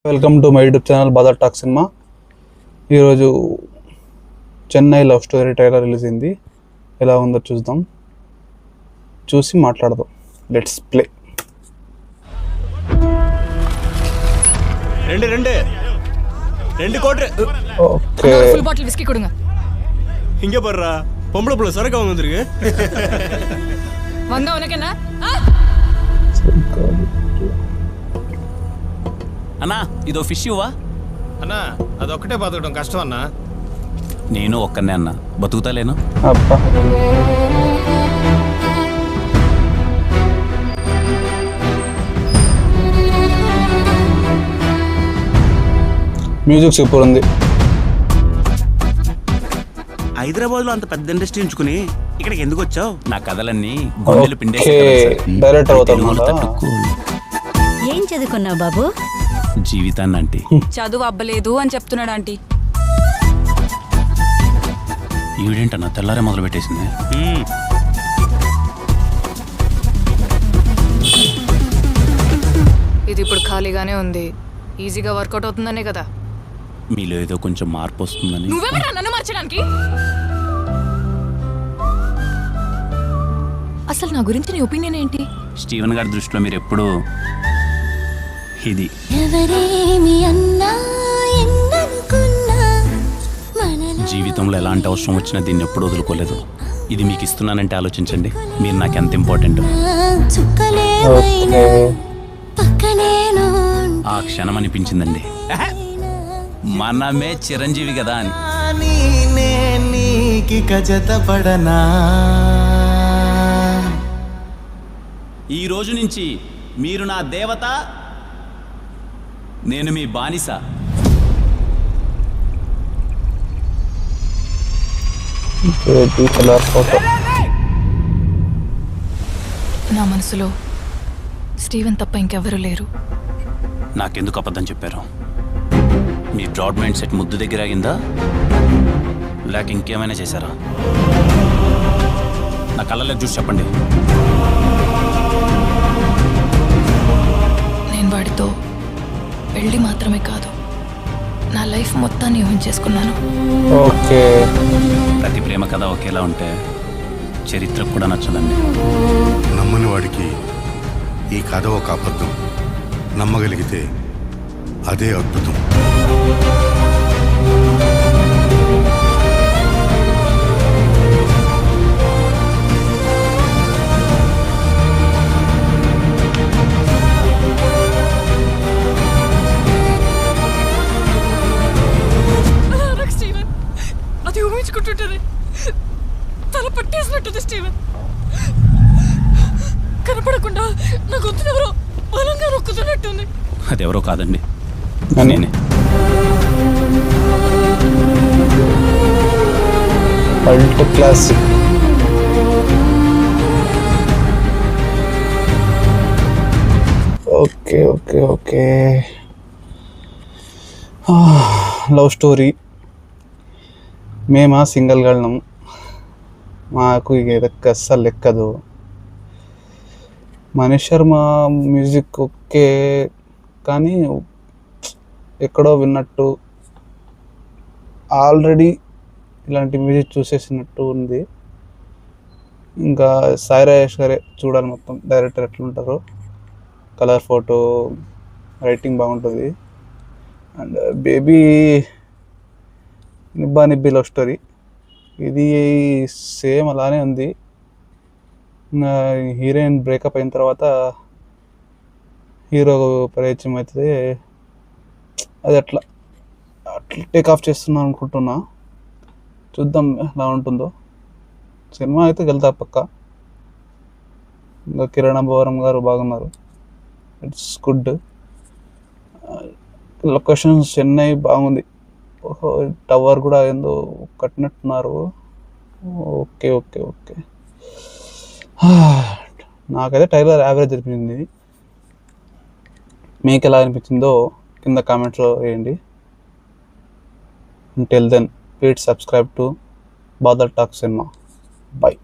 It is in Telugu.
Welcome to my YouTube channel బాదర్ టాక్ సినిమా. ఈరోజు Chennai love story trailer release అయింది. ఎలా ఉందో చూద్దాం, చూసి మాట్లాడదాం. Let's play. ரெண்டு கோட்ரு ஓகே, ஃபுல் பாட்டில் விஸ்கி கொடுங்க. இங்க போடுறா, பொம்பளை புள்ள சரக்கு வாங்க வந்திருக்கு. வந்தா உனக்கு என்ன? అన్నా ఇదో ఫిష్ ఇవ్వా అన్నా అదొక్కటే బతకడం కష్టం అన్నా. నేను ఒక్కనే అన్నా, బతుకుతాలేను. అబ్బా మ్యూజిక్ సూపర్ ఉంది. హైదరాబాద్ లో అంత పెద్ద ఇండస్ట్రీ ఉంచుకుని ఇక్కడికి ఎందుకు వచ్చావు? నా కథలన్నీ గుండెలు పిండేసి డైరెక్టర్ అవుతాడు. ఏం చదువుకున్నావు బాబు? జీవితాన్ని అంటే చదువు అబ్బలేదు అని చెప్తున్నాడు ఆంటీ. ఈవిడేంటన్నా తెల్లారే మొదలు పెట్టేసింది. ఇది ఇప్పుడు ఖాళీగానే ఉంది, ఈజీగా వర్కౌట్ అవుతుందనే కదా. మీలో ఏదో కొంచెం మార్పు వస్తుందని. నువ్వెవరా నన్ను మార్చడానికి? అసలు నా గురించి నీ ఒపీనియన్ ఏంటి? స్టీవెన్ గారి దృష్టిలో మీరు ఎప్పుడు ఇది జీవితంలో ఎలాంటి అవసరం వచ్చినా దీన్ని ఎప్పుడు వదులుకోలేదు. ఇది మీకు ఇస్తున్నానంటే ఆలోచించండి, మీరు నాకు ఎంత ఇంపార్టెంట్. ఆ క్షణం అనిపించిందండి, మనమే చిరంజీవి కదా అని. ఈ రోజు నుంచి మీరు నా దేవత, నేను మీ బానిస. నా మనసులో స్టీవెన్ తప్ప ఇంకెవరూ లేరు. నాకెందుకు అబద్ధం చెప్పారు? మీ బ్రాడ్ మైండ్ సెట్ ముద్దు దగ్గర ఆగిందా, లేక ఇంకేమైనా చేశారా? నా కళ్ళలోకి చూసి చెప్పండి. నేను వాడితో పెళ్ళి మాత్రమే కాదు, నా లైఫ్ మొత్తాన్ని ఊహించేసుకున్నాను. ఓకే, ప్రతి ప్రేమ కథ ఒకేలా ఉంటే చరిత్ర కూడా నచ్చదండి. నమ్మని వాడికి ఈ కథ ఒక అబద్ధం, నమ్మగలిగితే అదే అద్భుతం. అది ఊహించుకుంటుంటది, తల పట్టేసినట్టుంది. స్టీవెన్ కనపడకుండా నా గొంతును ఎవరో బలంగా నొక్కుతున్నట్టుంది. అది ఎవరో కాదండి, నేనే. Cult classic. Okay okay okay, love story. మేమా సింగిల్ గళ్ళం, మాకు ఇక అస్సలు లెక్కదు. మనీష్ శర్మ మ్యూజిక్ ఓకే, కానీ ఎక్కడో విన్నట్టు, ఆల్రెడీ ఇలాంటి మ్యూజిక్ చూసేసినట్టు ఉంది. ఇంకా సాయి రాజేష్ గారే చూడాలి మొత్తం, డైరెక్టర్ ఎట్లుంటారో. కలర్ ఫోటో, రైటింగ్ బాగుంటుంది. అండ్ బేబీ నిబ్బా నిబ్బి లవ్ స్టోరీ. ఇది సేమ్ అలానే ఉంది. హీరోయిన్ బ్రేకప్ అయిన తర్వాత హీరో పరిచయం అవుతుంది. అది అట్లా టేక్ ఆఫ్ చేస్తున్నాను అనుకుంటున్నా. చూద్దాం ఎలా ఉంటుందో. సినిమా అయితే వెళ్తా పక్క. ఇంకా కిరణ్ అబ్బవరం గారు బాగున్నారు, ఇట్స్ గుడ్. లొకేషన్స్ చెన్నై బాగుంది. టవర్ కూడా ఏందో కట్టినట్టున్నారు. ఓకే ఓకే ఓకే, నాకైతే ట్రైలర్ యావరేజ్ అనిపించింది. మీకు ఎలా అనిపించిందో కింద కామెంట్స్లో వేయండి. Until then, please subscribe to Badar Talk Cinema. Bye.